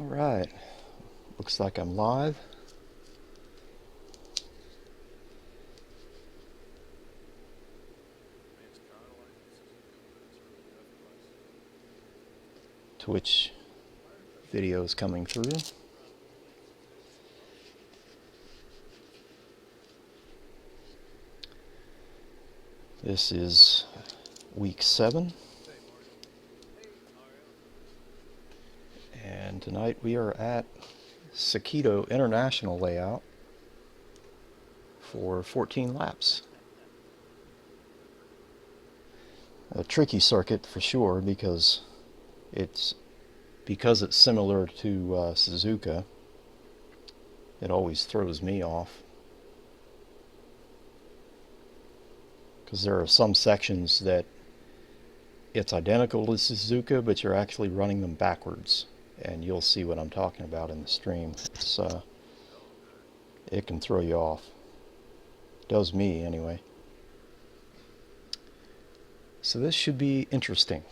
Alright, looks like I'm live. Twitch videos coming through. This is week 7. And tonight we are at Sakitto International layout for 14 laps. A tricky circuit for sure because it's similar to Suzuka. It always throws me off because there are some sections that it's identical to Suzuka, but you're actually running them backwards, and you'll see what I'm talking about in the stream. It can throw you off. Does me anyway. So this should be interesting.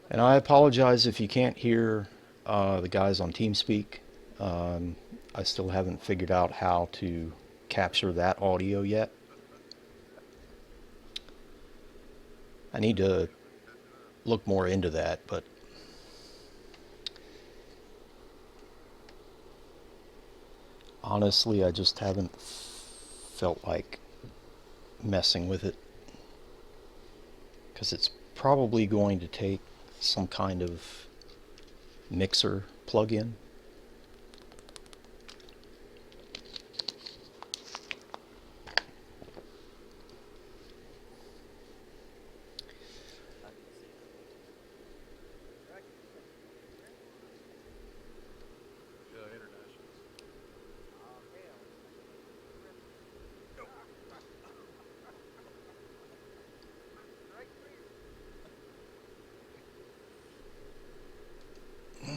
And I apologize if you can't hear the guys on TeamSpeak. I still haven't figured out how to capture that audio yet. I need to look more into that, but honestly, I just haven't felt like messing with it, because it's probably going to take some kind of mixer plug-in.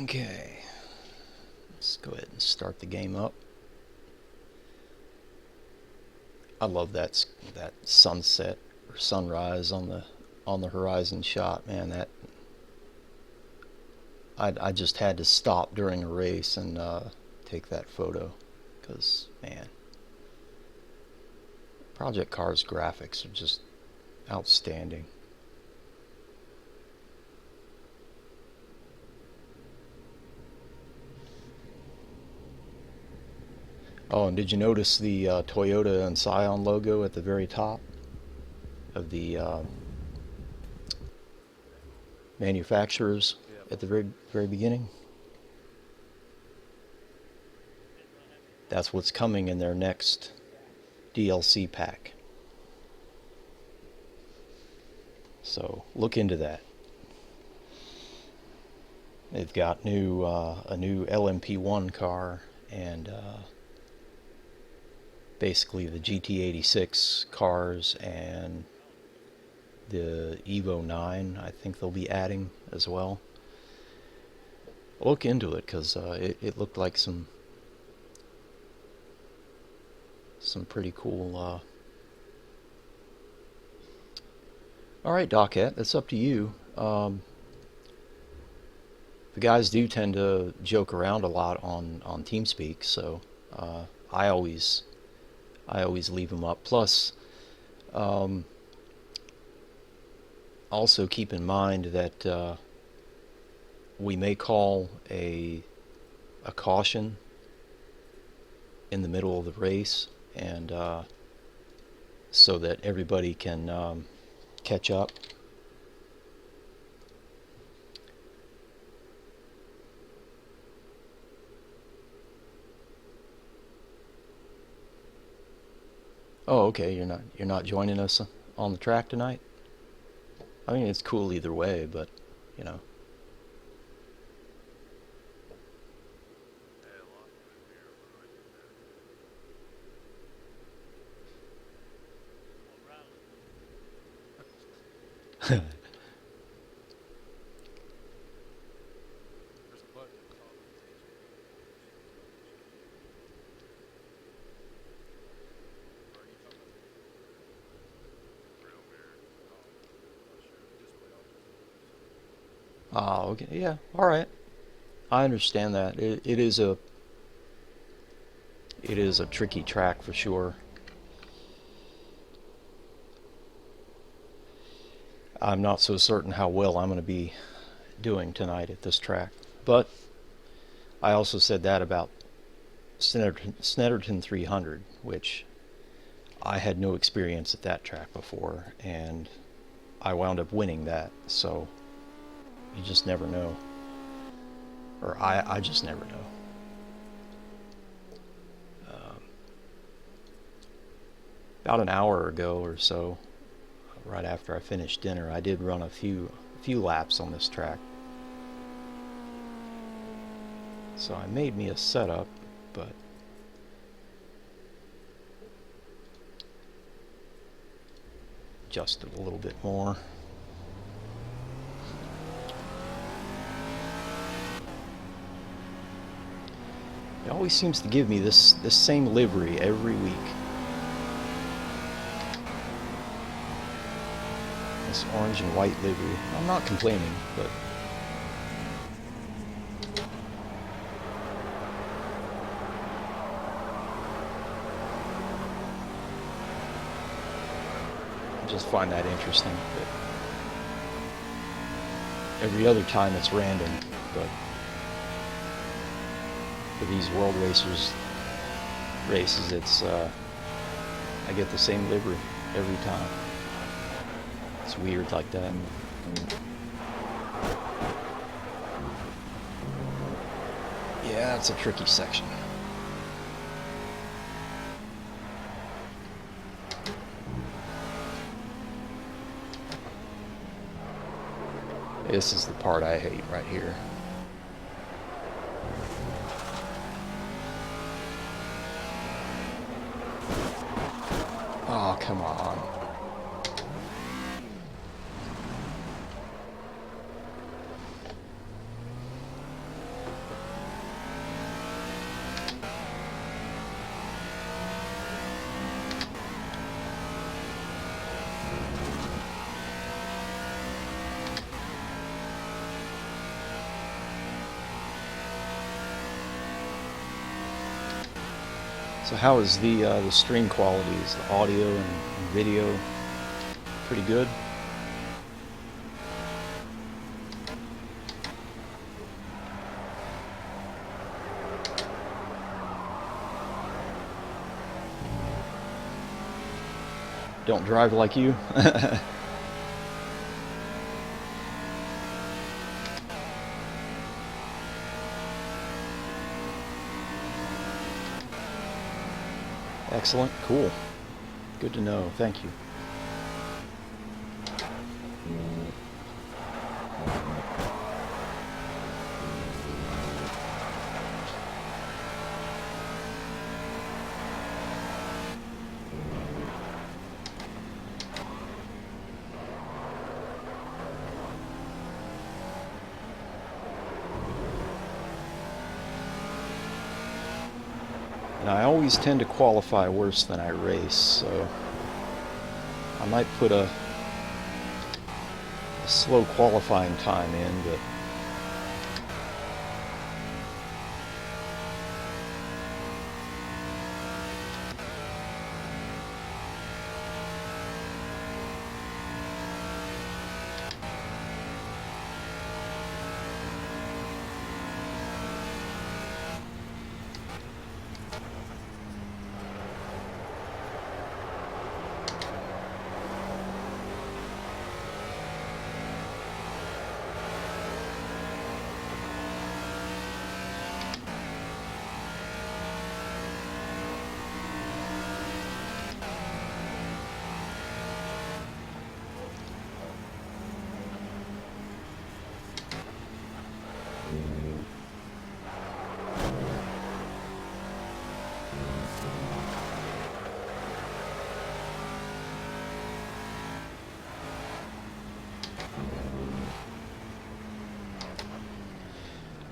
Okay, let's go ahead and start the game up. I love that sunset or sunrise on the horizon shot, man. That I just had to stop during a race and take that photo, because man, Project Cars graphics are just outstanding. Oh, and did you notice the Toyota and Scion logo at the very top of the manufacturers at the very beginning? That's what's coming in their next DLC pack. So look into that. They've got a new LMP1 car and basically the GT86 cars and the Evo 9, I think they'll be adding as well. Look into it, because it looked like some pretty cool. Alright, Docket, that's up to you. The guys do tend to joke around a lot on TeamSpeak, so I always leave them up. Plus, also keep in mind that we may call a caution in the middle of the race, and so that everybody can catch up. Oh, okay, you're not joining us on the track tonight? I mean, it's cool either way, but you know. Ah, okay, yeah, all right. I understand that. It is a tricky track for sure. I'm not so certain how well I'm going to be doing tonight at this track, but I also said that about Snetterton 300, which I had no experience at that track before, and I wound up winning that. So you just never know, or I just never know. About an hour ago or so, right after I finished dinner, I did run a few laps on this track. So I made me a setup, but adjusted a little bit more. It always seems to give me this same livery every week. This orange and white livery. I'm not complaining, but I just find that interesting. But every other time it's random, but for these World Racers races, it's I get the same livery every time. It's weird like that. Yeah, it's a tricky section. This is the part I hate right here. Oh, come on. So how is the stream quality? Is the audio and video pretty good? Don't drive like you. Excellent, cool. Good to know, thank you. And I always tend to qualify worse than I race, so I might put a slow qualifying time in, but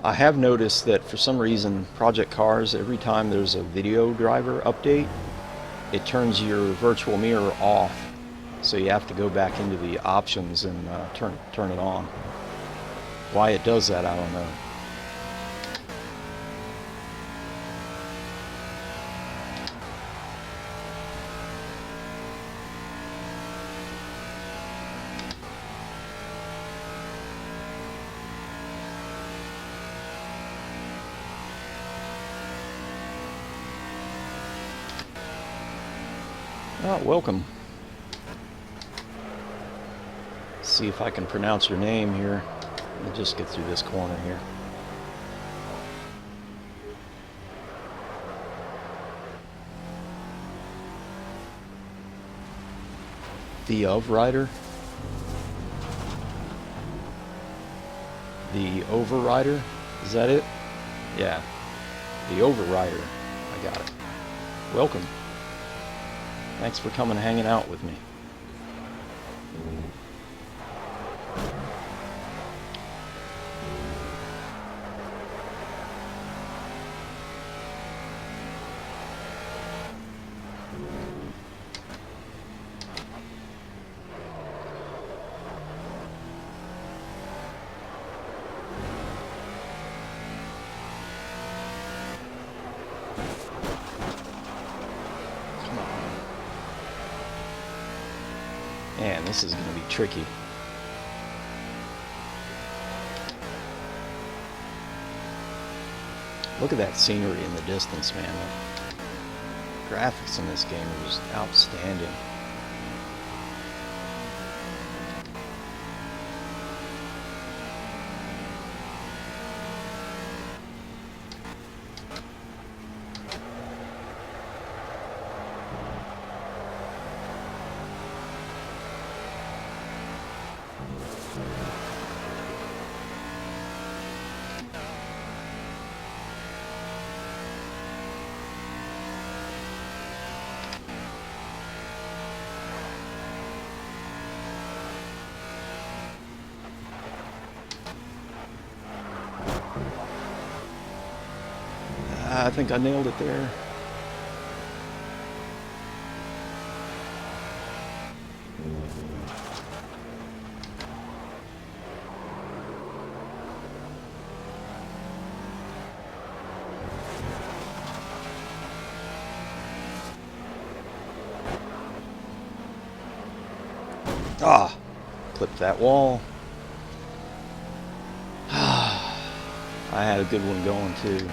I have noticed that for some reason Project Cars, every time there's a video driver update, it turns your virtual mirror off. So you have to go back into the options and turn it on. Why it does that, I don't know. Oh, welcome. See if I can pronounce your name here. Let me just get through this corner here. The Overrider? The Overrider? Is that it? Yeah. The Overrider. I got it. Welcome. Thanks for coming and hanging out with me. Man, this is going to be tricky. Look at that scenery in the distance, man. The graphics in this game are just outstanding. I think I nailed it there. Ah, clipped that wall. I had a good one going too.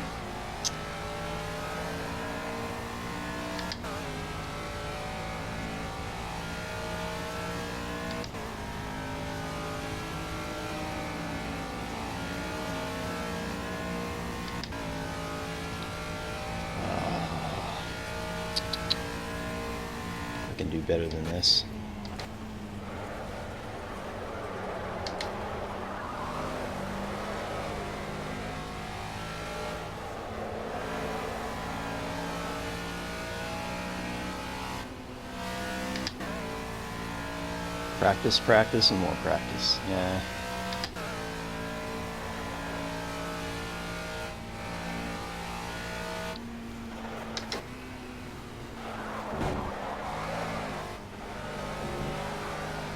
I can do better than this. Practice, practice, and more practice. Yeah.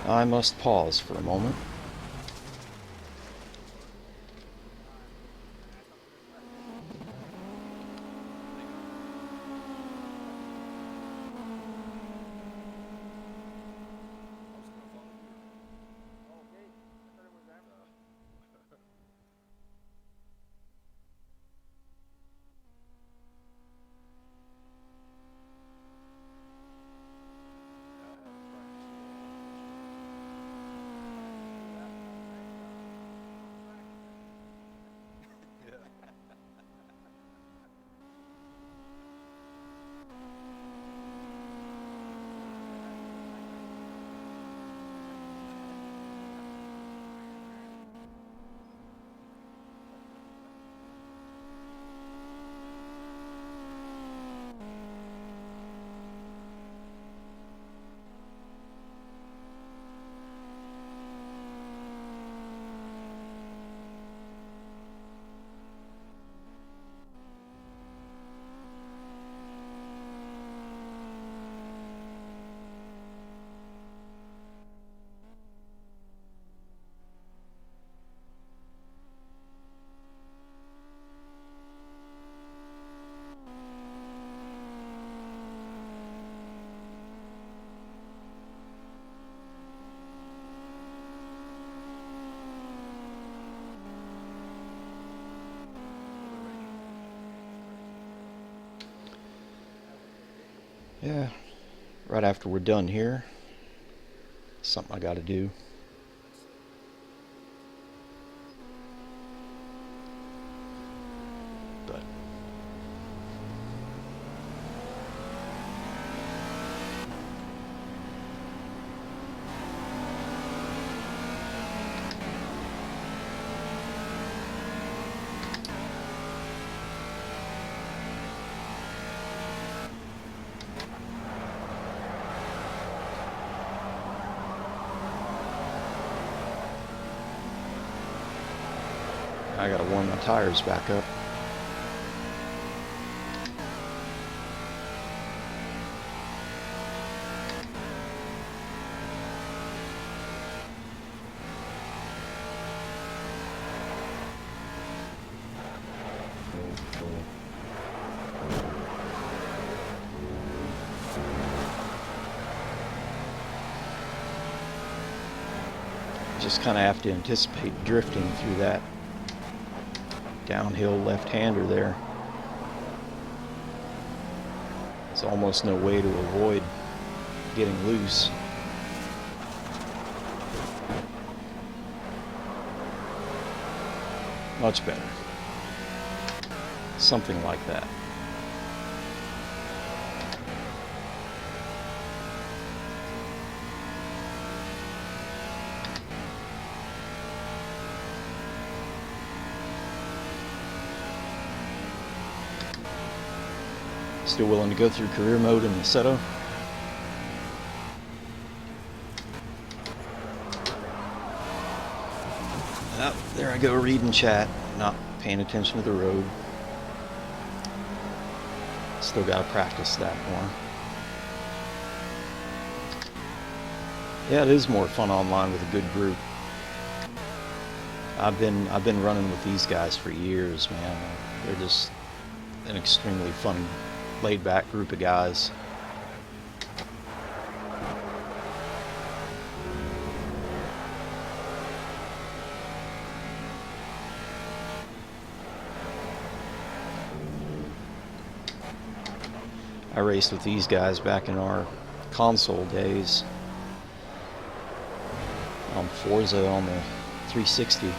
I must pause for a moment. Yeah, right after we're done here, something I gotta do. But I gotta warm my tires back up. Just kind of have to anticipate drifting through that downhill left-hander there. There's almost no way to avoid getting loose. Much better. Something like that. Still willing to go through career mode in the Sakitto. Oh, there I go reading chat, not paying attention to the road. Still gotta practice that more. Yeah, it is more fun online with a good group. I've been running with these guys for years, man. They're just an extremely fun, laid-back group of guys. I raced with these guys back in our console days on Forza on the 360.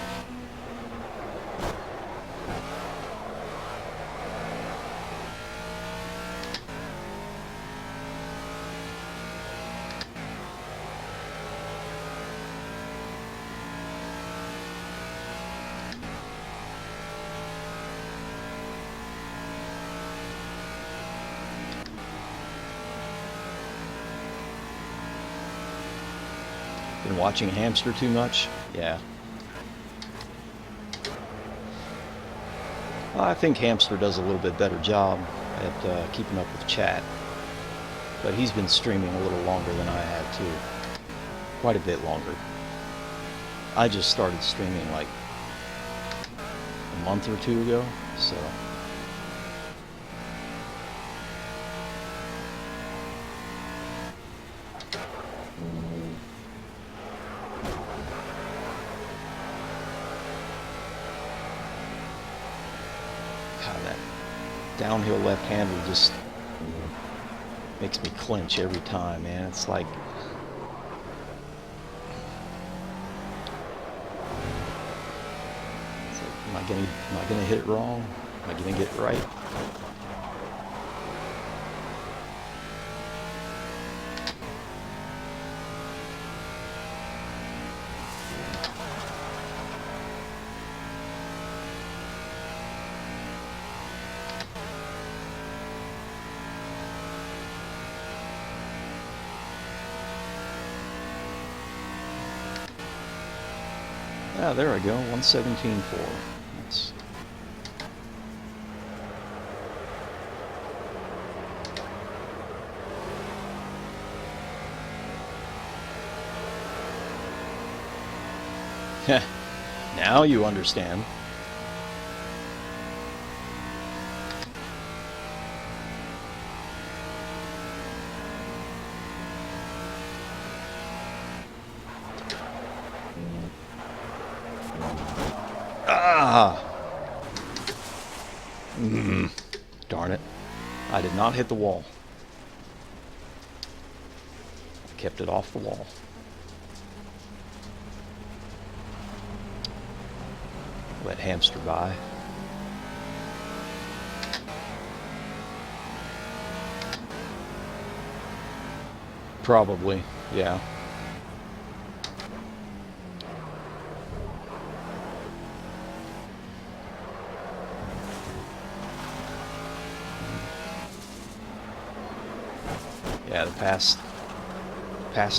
Been watching Hamster too much? Yeah. I think Hamster does a little bit better job at keeping up with chat. But he's been streaming a little longer than I have too. Quite a bit longer. I just started streaming like a month or two ago, so... God, that downhill left-hander just makes me clench every time, man. It's like... Am I gonna hit it wrong? Am I gonna get it right? Ah, there I go, 117.4. That's... Now you understand. Ah! Darn it. I did not hit the wall. kept it off the wall. Let hamster by. Probably, yeah. Yeah, the past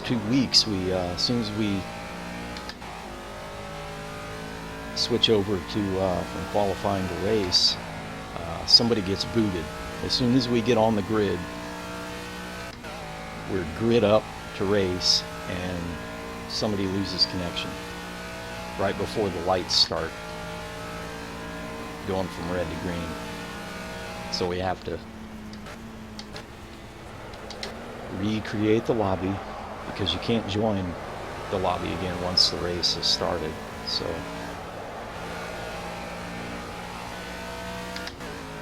2 weeks, we as soon as we switch over to from qualifying to race, somebody gets booted. As soon as we get on the grid, we're grid up to race, and somebody loses connection right before the lights start going from red to green. So we have to recreate the lobby, because you can't join the lobby again once the race has started. So,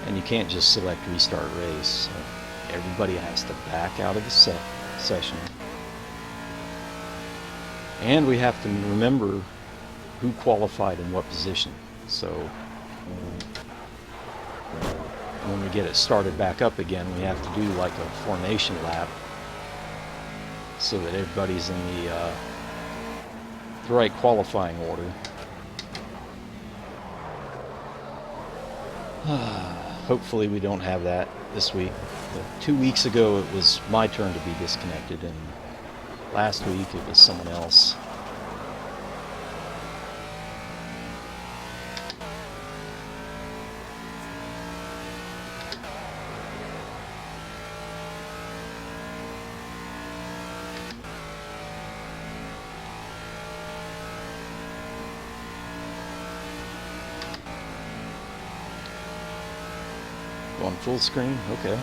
and you can't just select restart race. So everybody has to back out of the session, and we have to remember who qualified in what position. So when we get it started back up again, we have to do like a formation lap, so that everybody's in the right qualifying order. Hopefully we don't have that this week. But 2 weeks ago it was my turn to be disconnected, and last week it was someone else. Going full screen? Okay.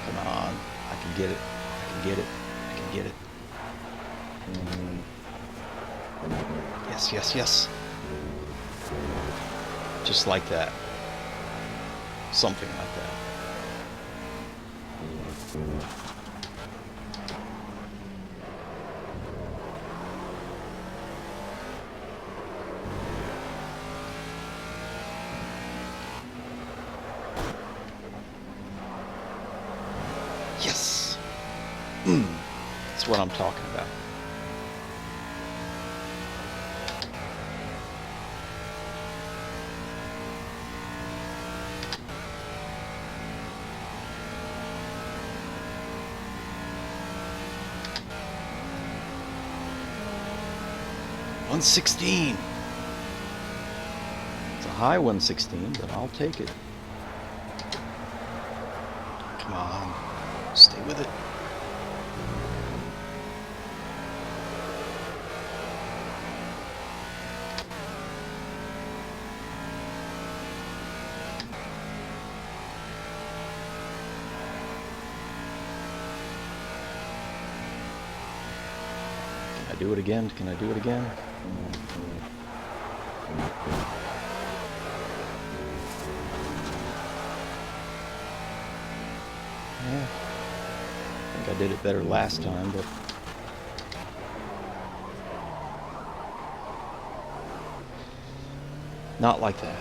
Come on. I can get it. I can get it. I can get it. Yes, yes, yes. Just like that. Something like that. Yes. That's what I'm talking about. .116. It's a high 116, but I'll take it. Come on, stay with it. Can I do it again? Can I do it again? Yeah, I think I did it better last time, but not like that.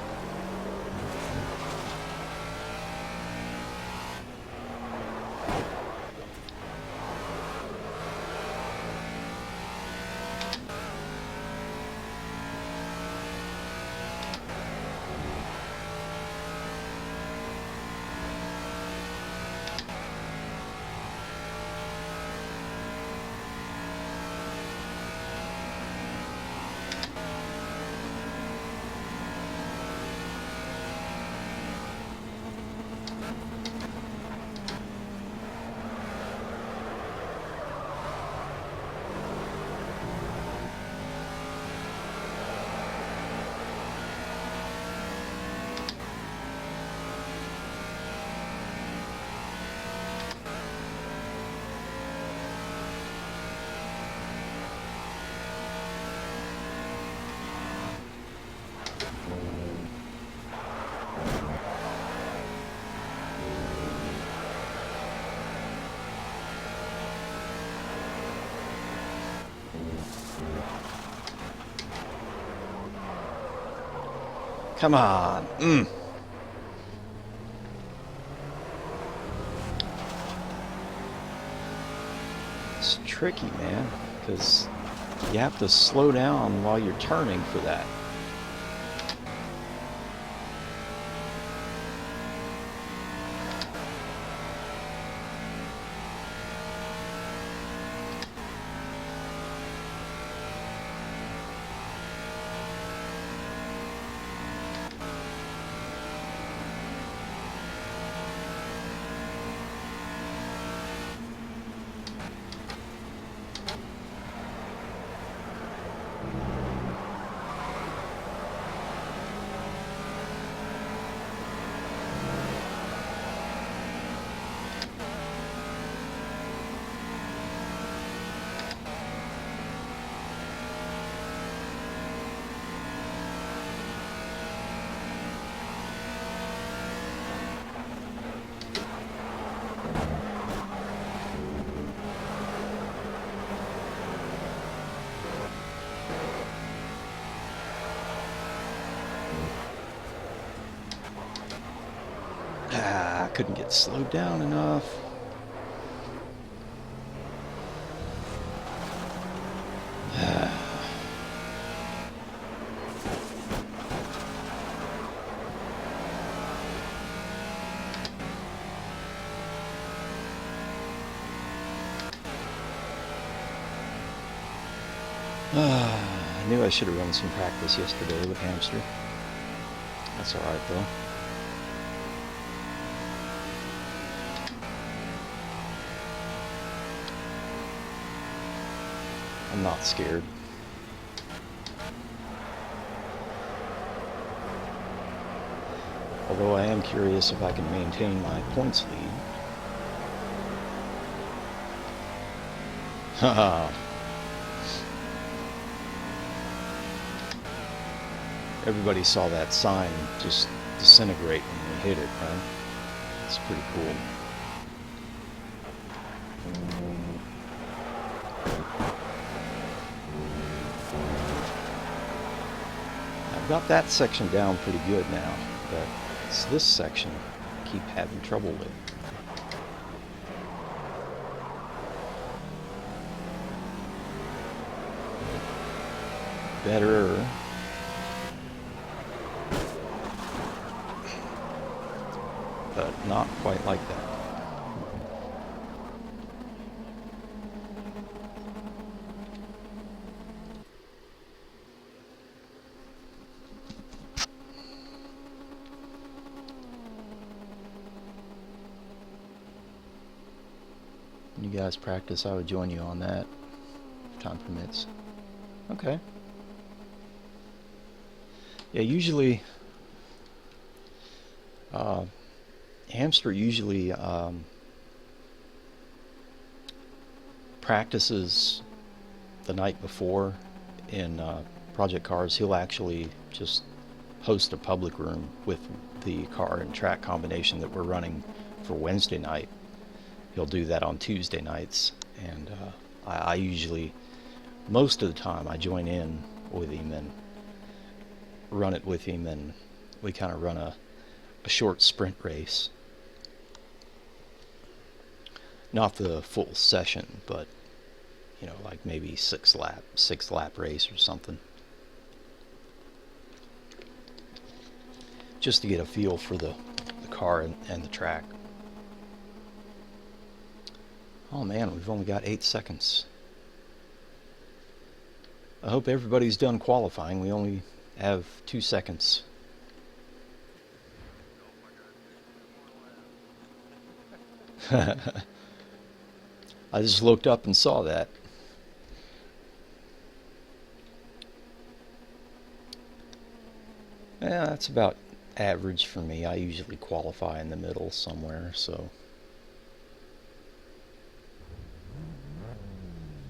Come on. It's tricky, man, because you have to slow down while you're turning for that. Couldn't get slowed down enough. I knew I should have run some practice yesterday with Hamster. That's alright though. I'm not scared. Although I am curious if I can maintain my points lead. Haha. Everybody saw that sign just disintegrate when we hit it, right? It's pretty cool. I've got that section down pretty good now, but it's this section I keep having trouble with. Better. But not quite like that. When you guys practice, I would join you on that, if time permits. Okay. Yeah, usually Hamster usually practices the night before in Project Cars. He'll actually just host a public room with the car and track combination that we're running for Wednesday night. He'll do that on Tuesday nights, and I usually, most of the time, I join in with him and run it with him, and we kind of run a short sprint race. Not the full session, but you know, like maybe six lap race or something. Just to get a feel for the car and the track. Oh man, we've only got 8 seconds. I hope everybody's done qualifying. We only have 2 seconds. I just looked up and saw that. Yeah, that's about average for me. I usually qualify in the middle somewhere, so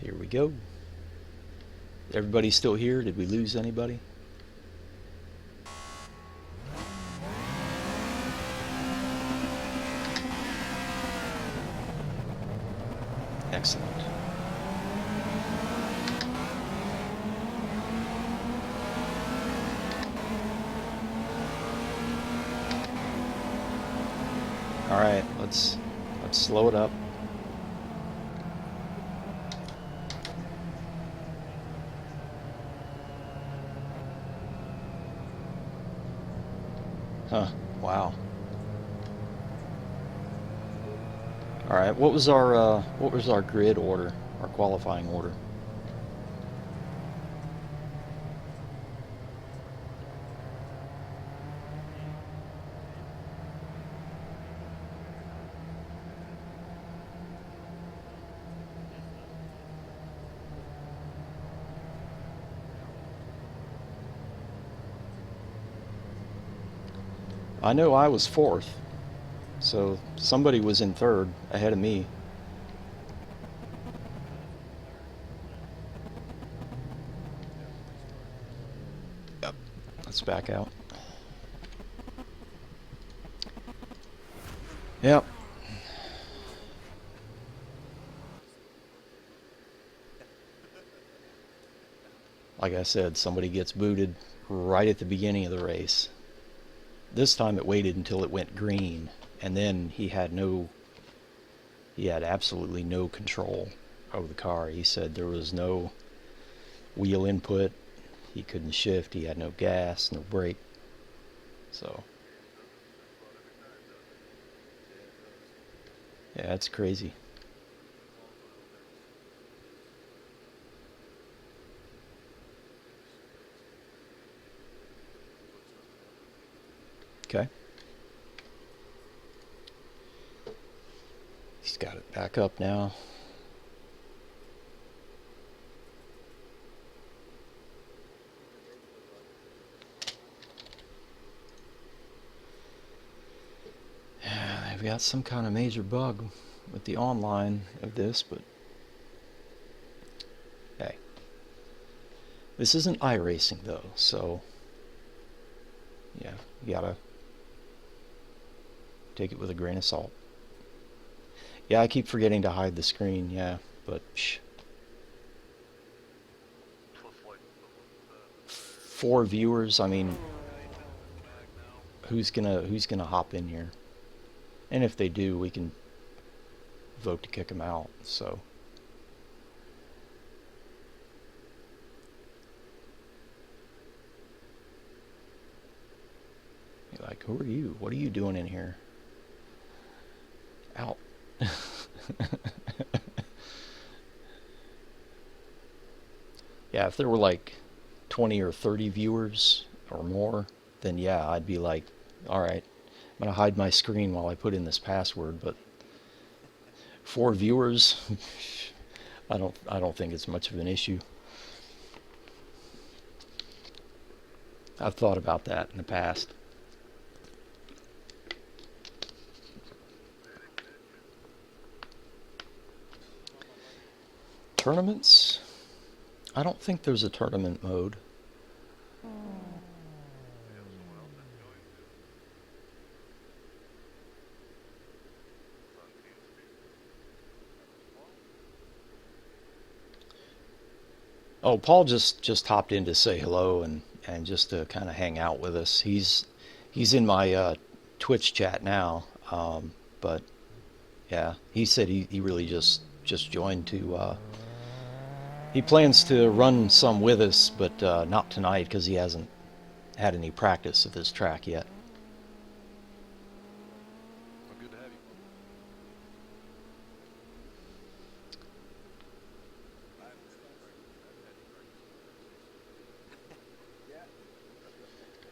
here we go. Everybody still here? Did we lose anybody? Excellent. All right, let's slow it up. Huh. Wow. All right. What was our grid order? Our qualifying order? I know I was fourth, so somebody was in third ahead of me. Yep. Let's back out. Yep. Like I said, somebody gets booted right at the beginning of the race. This time it waited until it went green, and then he had absolutely no control over the car. He said there was no wheel input, he couldn't shift, he had no gas, no brake. So, yeah, it's crazy. Okay. He's got it back up now. They've got some kind of major bug with the online of this, but hey. This isn't iRacing though, so yeah, you gotta take it with a grain of salt. Yeah, I keep forgetting to hide the screen, yeah, but psh. 4 viewers, I mean, who's gonna hop in here? And if they do, we can vote to kick them out. So, you're like, who are you? What are you doing in here? Out. Yeah, if there were like 20 or 30 viewers or more, then yeah, I'd be like, all right, I'm gonna hide my screen while I put in this password. But 4 viewers, I don't think it's much of an issue. I've thought about that in the past. Tournaments? I don't think there's a tournament mode. Oh, Paul just hopped in to say hello and just to kind of hang out with us. He's in my Twitch chat now, but yeah, he said he really just joined to. He plans to run some with us, but not tonight because he hasn't had any practice of this track yet.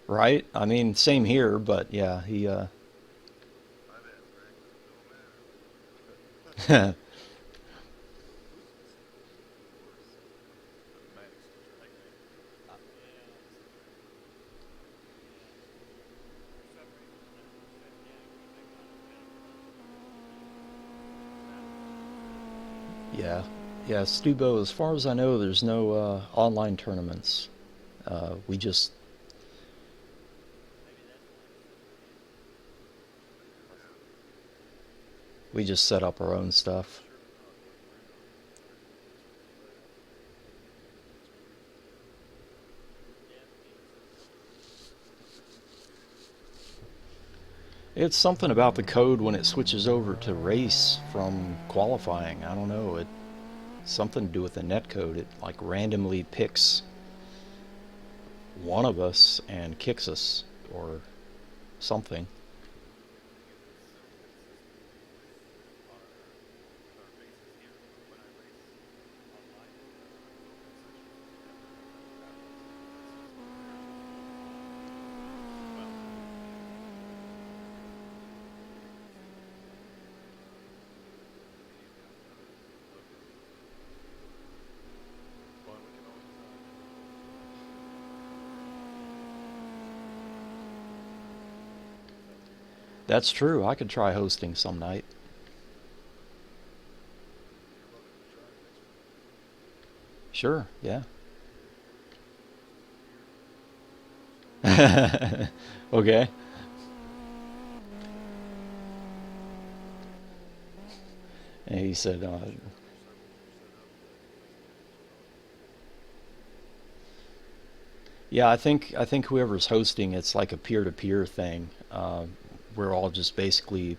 Right? I mean, same here, but yeah, he. Yeah, yeah, Stubo. As far as I know, there's no online tournaments. Uh, we just we just set up our own stuff. It's something about the code when it switches over to race from qualifying. I don't know. It something to do with the net code. It like randomly picks one of us and kicks us or something. That's true. I could try hosting some night. Sure, yeah. Okay. And he said, "Yeah, I think whoever's hosting, it's like a peer-to-peer thing. We're all just basically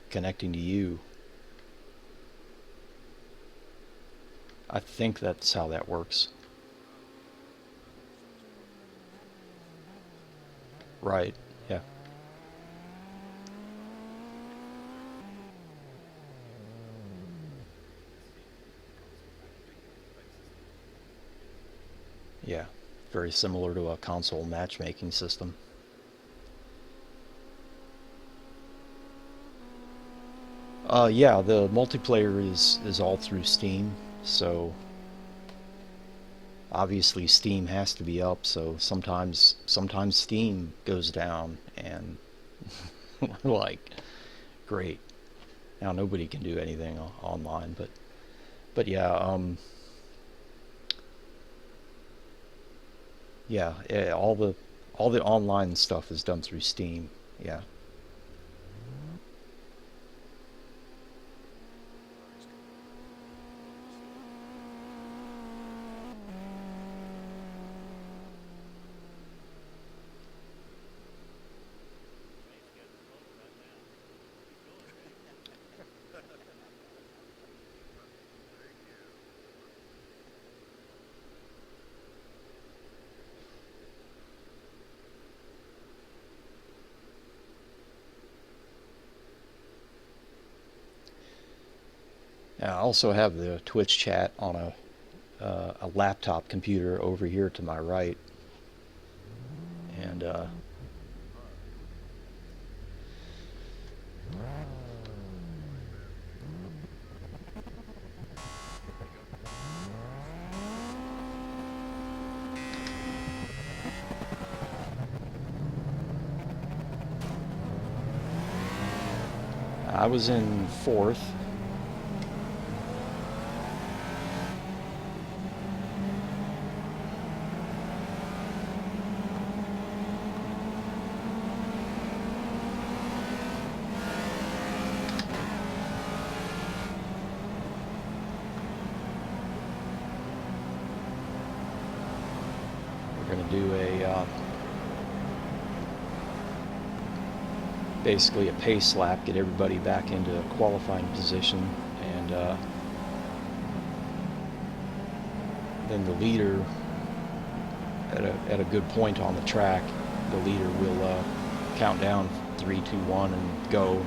connecting to you. I think that's how that works." Right. Yeah. Yeah. Very similar to a console matchmaking system. Yeah, the multiplayer is all through Steam, so obviously Steam has to be up, so sometimes Steam goes down and like great. Now nobody can do anything online, but yeah, yeah, all the online stuff is done through Steam. Yeah. I also have the Twitch chat on a laptop computer over here to my right, and I was in fourth. We're going to do basically a pace lap, get everybody back into a qualifying position, and then the leader at a good point on the track, the leader will count down 3, 2, 1 and go.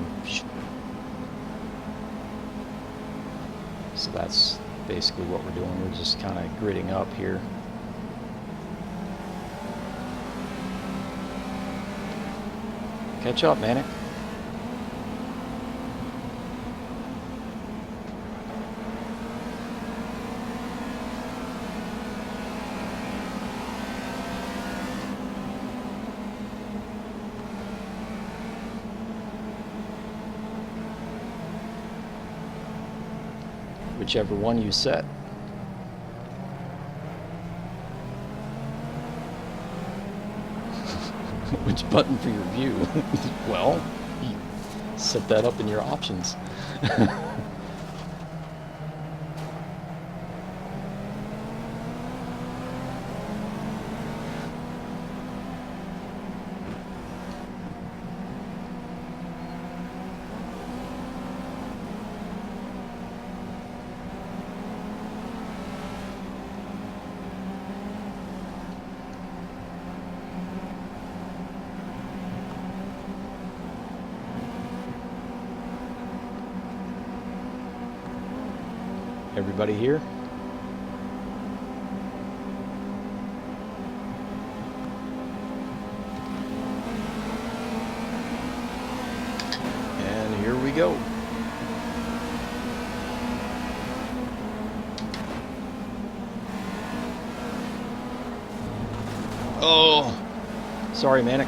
So that's basically what we're doing. We're just kind of gridding up here. Catch up, Manic. Whichever one you set. Which button for your view? Well, you set that up in your options. Everybody here? And here we go. Oh, sorry, Manic.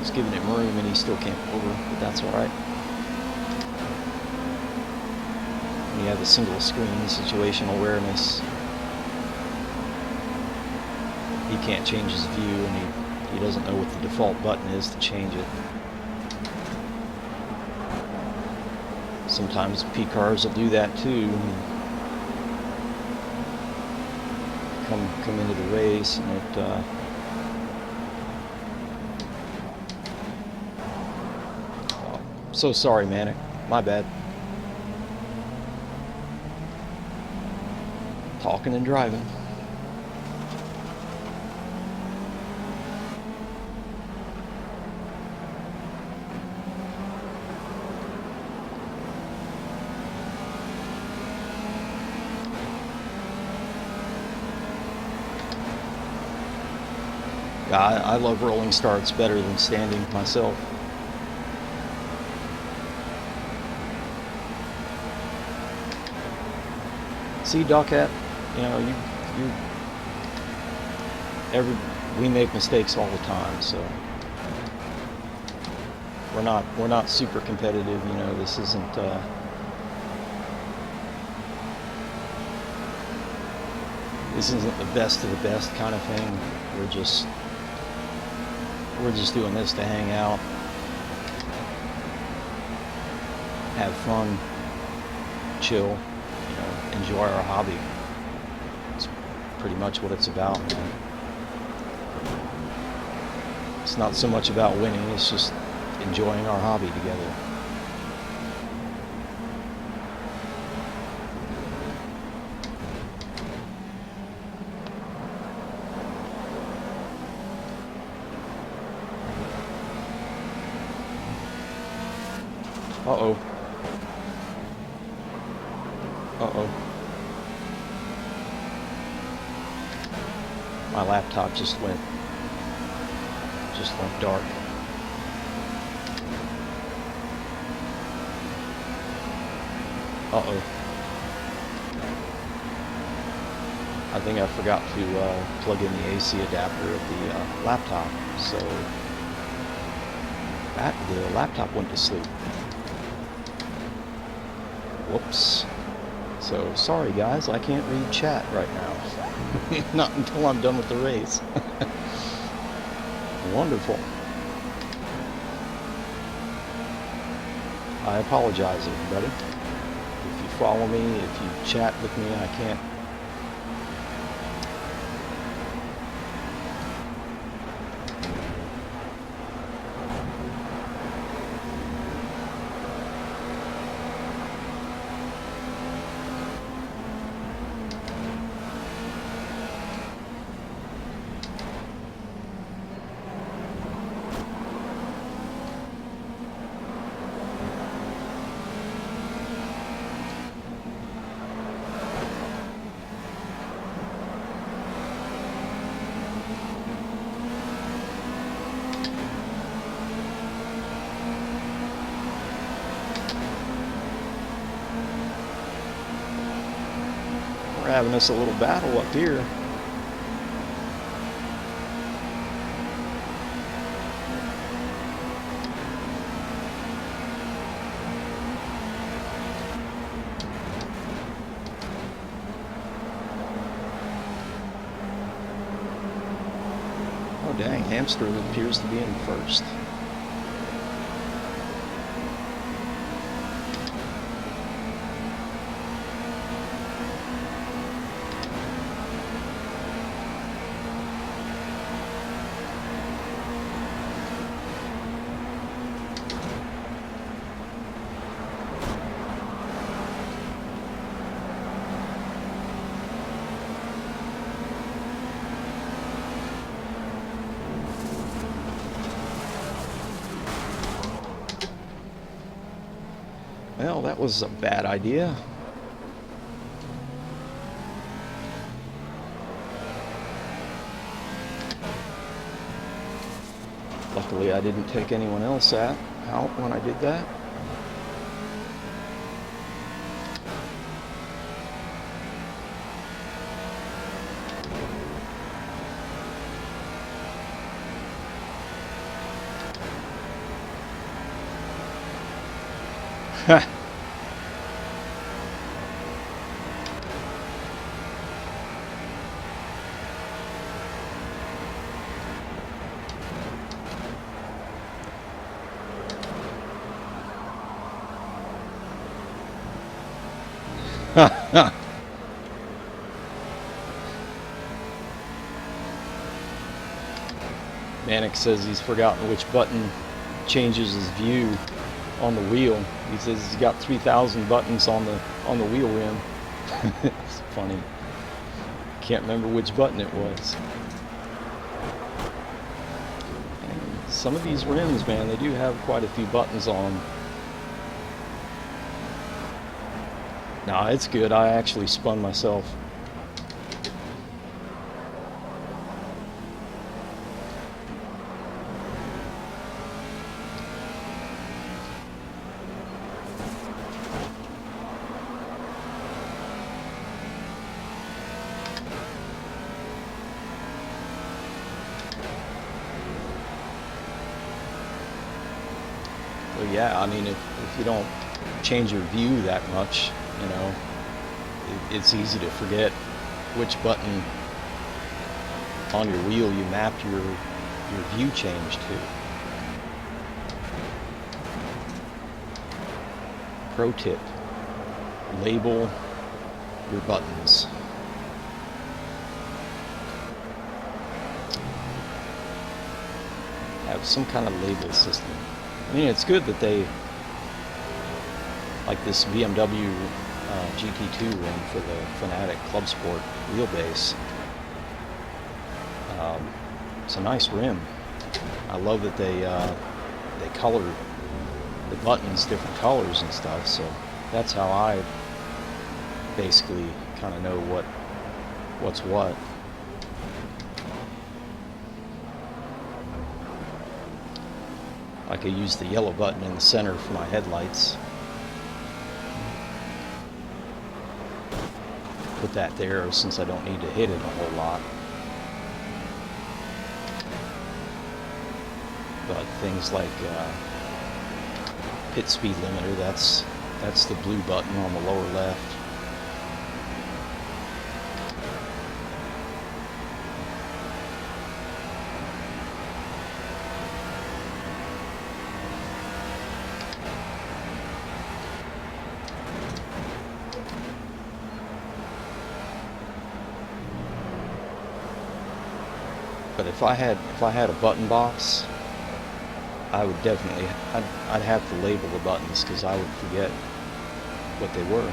Just giving him room and he still can't pull over, but that's all right. When you have a single screen situational awareness, he can't change his view and he doesn't know what the default button is to change it. Sometimes P cars will do that too. Come into the race and it oh, so sorry, Manic, my bad. Talking and driving. I love rolling starts better than standing myself. See, Dockhat, you know, we make mistakes all the time, so we're not super competitive. You know, this isn't. This isn't the best of the best kind of thing. We're just doing this to hang out, have fun, chill, you know, enjoy our hobby. It's pretty much what it's about, man. It's not so much about winning, it's just enjoying our hobby together. Uh-oh. Uh-oh. My laptop just went dark. Uh-oh. I think I forgot to plug in the AC adapter of the laptop, so the laptop went to sleep. Whoops. So, sorry guys, I can't read chat right now. Not until I'm done with the race. Wonderful. I apologize, everybody. If you follow me, if you chat with me, I can't. We're having us a little battle up here. Oh dang, Hamster appears to be in first. Well, that was a bad idea. Luckily, I didn't take anyone else out when I did that. Manic says he's forgotten which button changes his view on the wheel. He says he's got 3,000 buttons on the wheel rim. It's funny. Can't remember which button it was. And some of these rims, man, they do have quite a few buttons on them. Nah, it's good. I actually spun myself. Well, yeah, I mean, if you don't change your view that much, you know, it's easy to forget which button on your wheel you mapped your view change to. Pro tip: label your buttons. Have some kind of label system. I mean, it's good that they, like this BMW GT2 rim for the Fanatic Club Sport wheelbase. It's a nice rim. I love that they color the buttons different colors and stuff. So that's how I basically kind of know what's what. Like I use the yellow button in the center for my headlights. Put that there since I don't need to hit it a whole lot. But things like pit speed limiter, that's the blue button on the lower left. But if I had a button box, I would definitely, I'd have to label the buttons because I would forget what they were.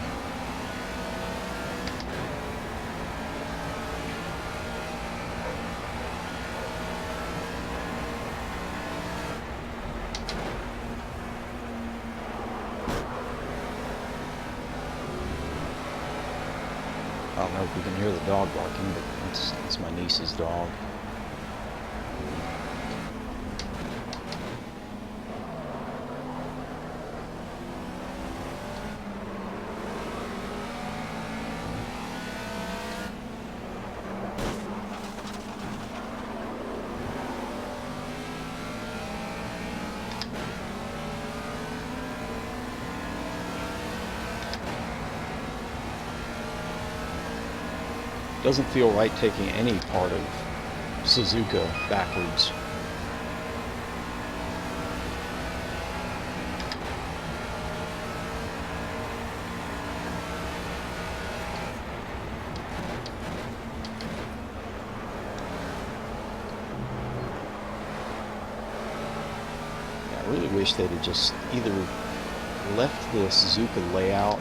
I don't know if you can hear the dog barking, but it's my niece's dog. Doesn't feel right taking any part of Suzuka backwards. I really wish they'd have just either left the Suzuka layout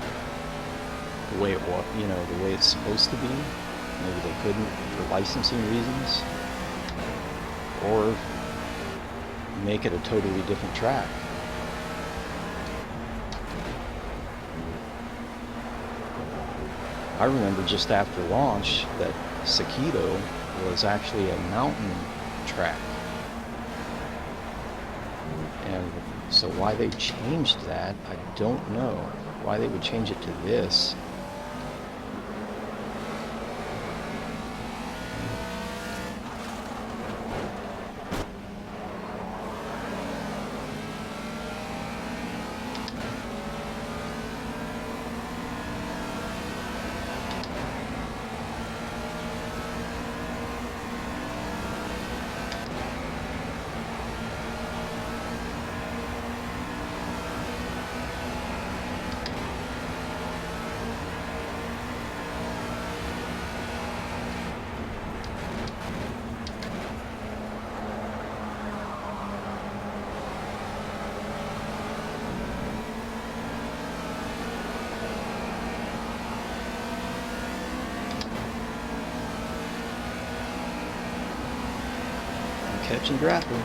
the way it was, the way it's supposed to be. Maybe they couldn't for licensing reasons, or make it a totally different track. I remember just after launch that Sakitto was actually a mountain track. And so why they changed that, I don't know. Why they would change it to this. Catch and drafting.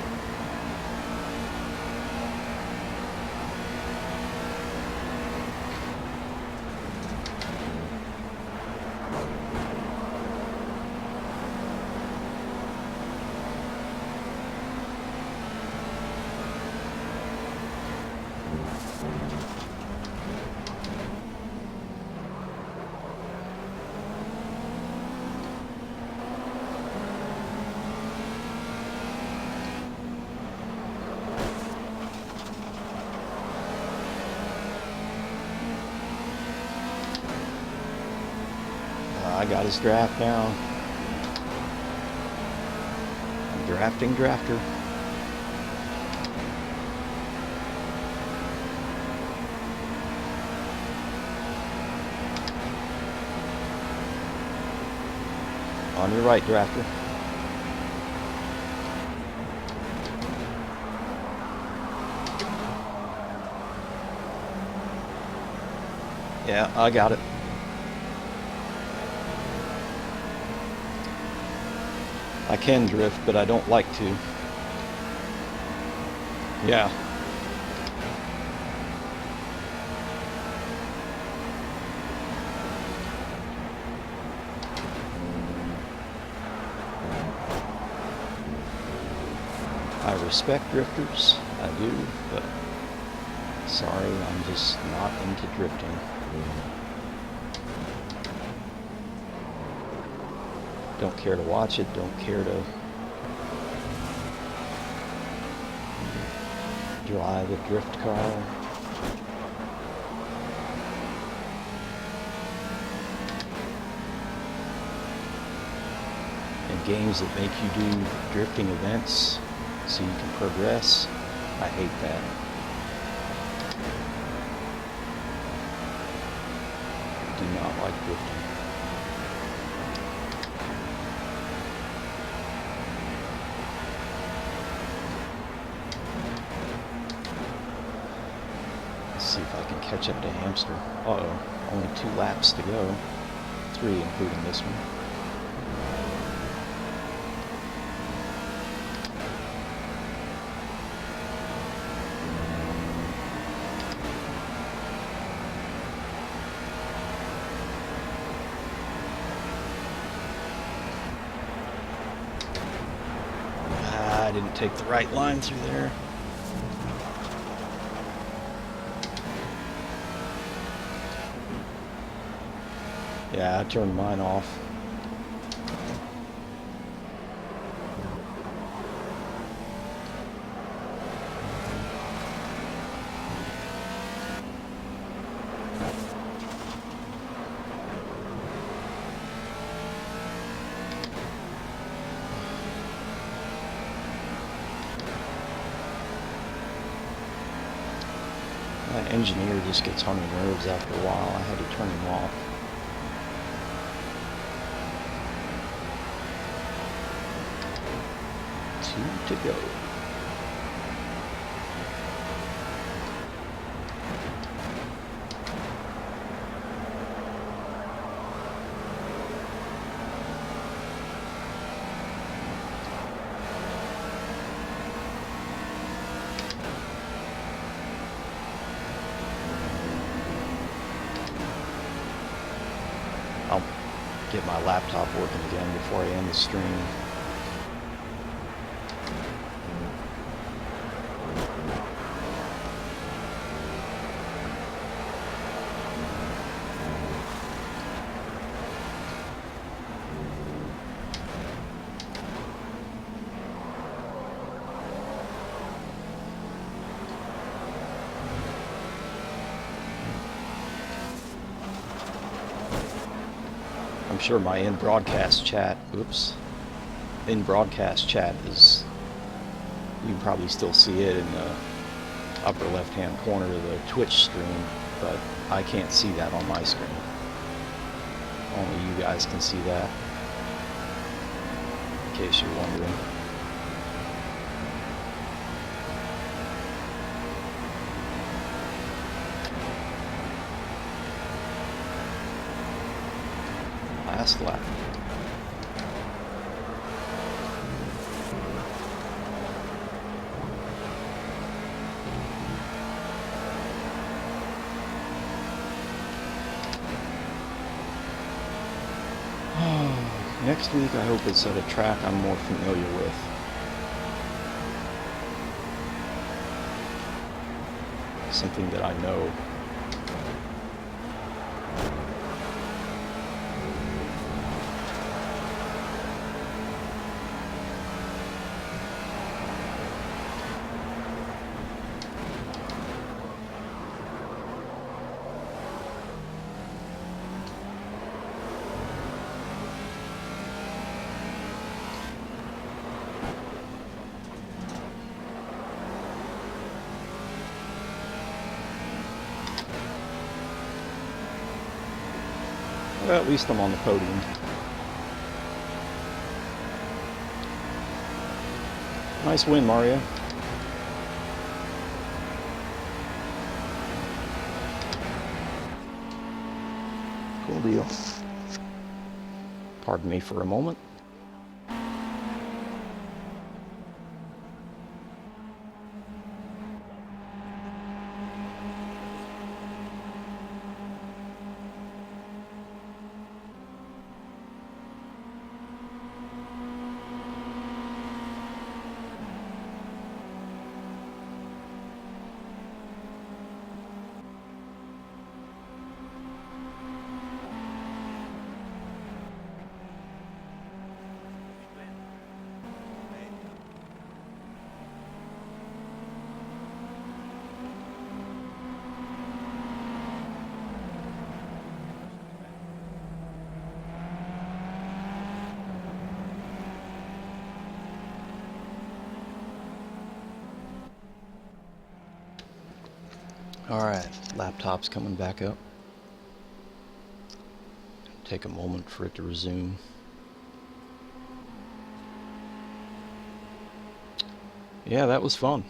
I got his draft now. I'm drafting drafter. On your right, drafter. Yeah, I got it. I can drift, but I don't like to. Yeah. I respect drifters, I do, but sorry, I'm just not into drifting. Don't care to watch it, don't care to drive a drift car. And games that make you do drifting events so you can progress, I hate that. Do not like drifting. See if I can catch up to Hamster. Uh-oh, only 2 laps to go. 3 including this one. I didn't take the right line through there. Yeah, I turned mine off. That engineer just gets on your nerves after a while. I had to turn him off. To go. get my laptop working again before I end the stream. I'm sure my in-broadcast chat, in-broadcast chat is, you can probably still see it in the upper left-hand corner of the Twitch stream, but I can't see that on my screen. Only you guys can see that, in case you're wondering. Last lap. Next week I hope it's at a track I'm more familiar with. Something that I know. Well, at least I'm on the podium. Nice win, Mario. Cool deal. Pardon me for a moment. Alright, laptop's coming back up. Take a moment for it to resume. Yeah, that was fun.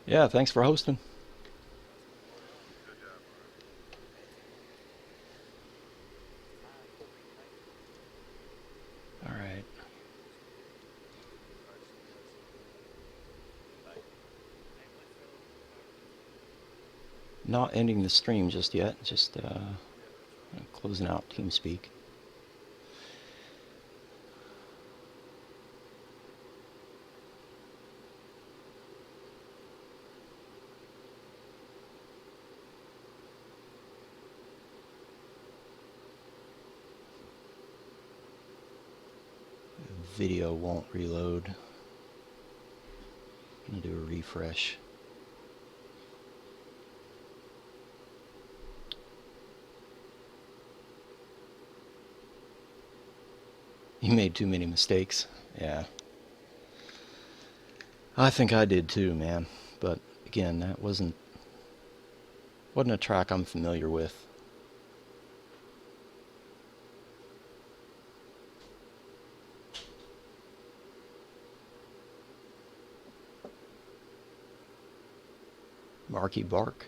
Yeah, thanks for hosting. All right. Not ending the stream just yet, just closing out TeamSpeak. Video won't reload. I'm gonna do a refresh. You made too many mistakes. Yeah. I think I did too, man. But again, that wasn't a track I'm familiar with. Marky Bark,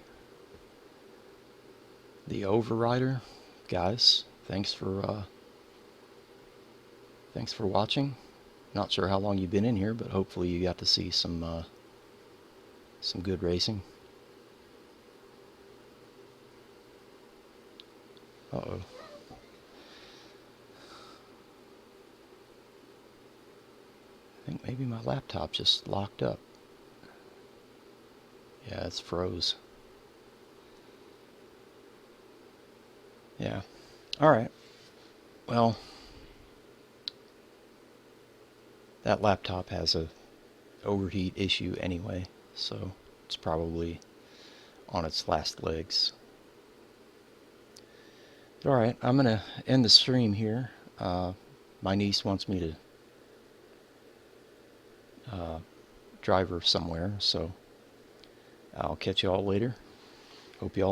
the Overrider. Guys, thanks for watching. Not sure how long you've been in here, but hopefully you got to see some good racing. Uh-oh. I think maybe my laptop just locked up. Yeah, it's froze. Yeah. Alright. Well, that laptop has a overheat issue anyway, so it's probably on its last legs. Alright, I'm going to end the stream here. My niece wants me to drive her somewhere, so I'll catch you all later. Hope you all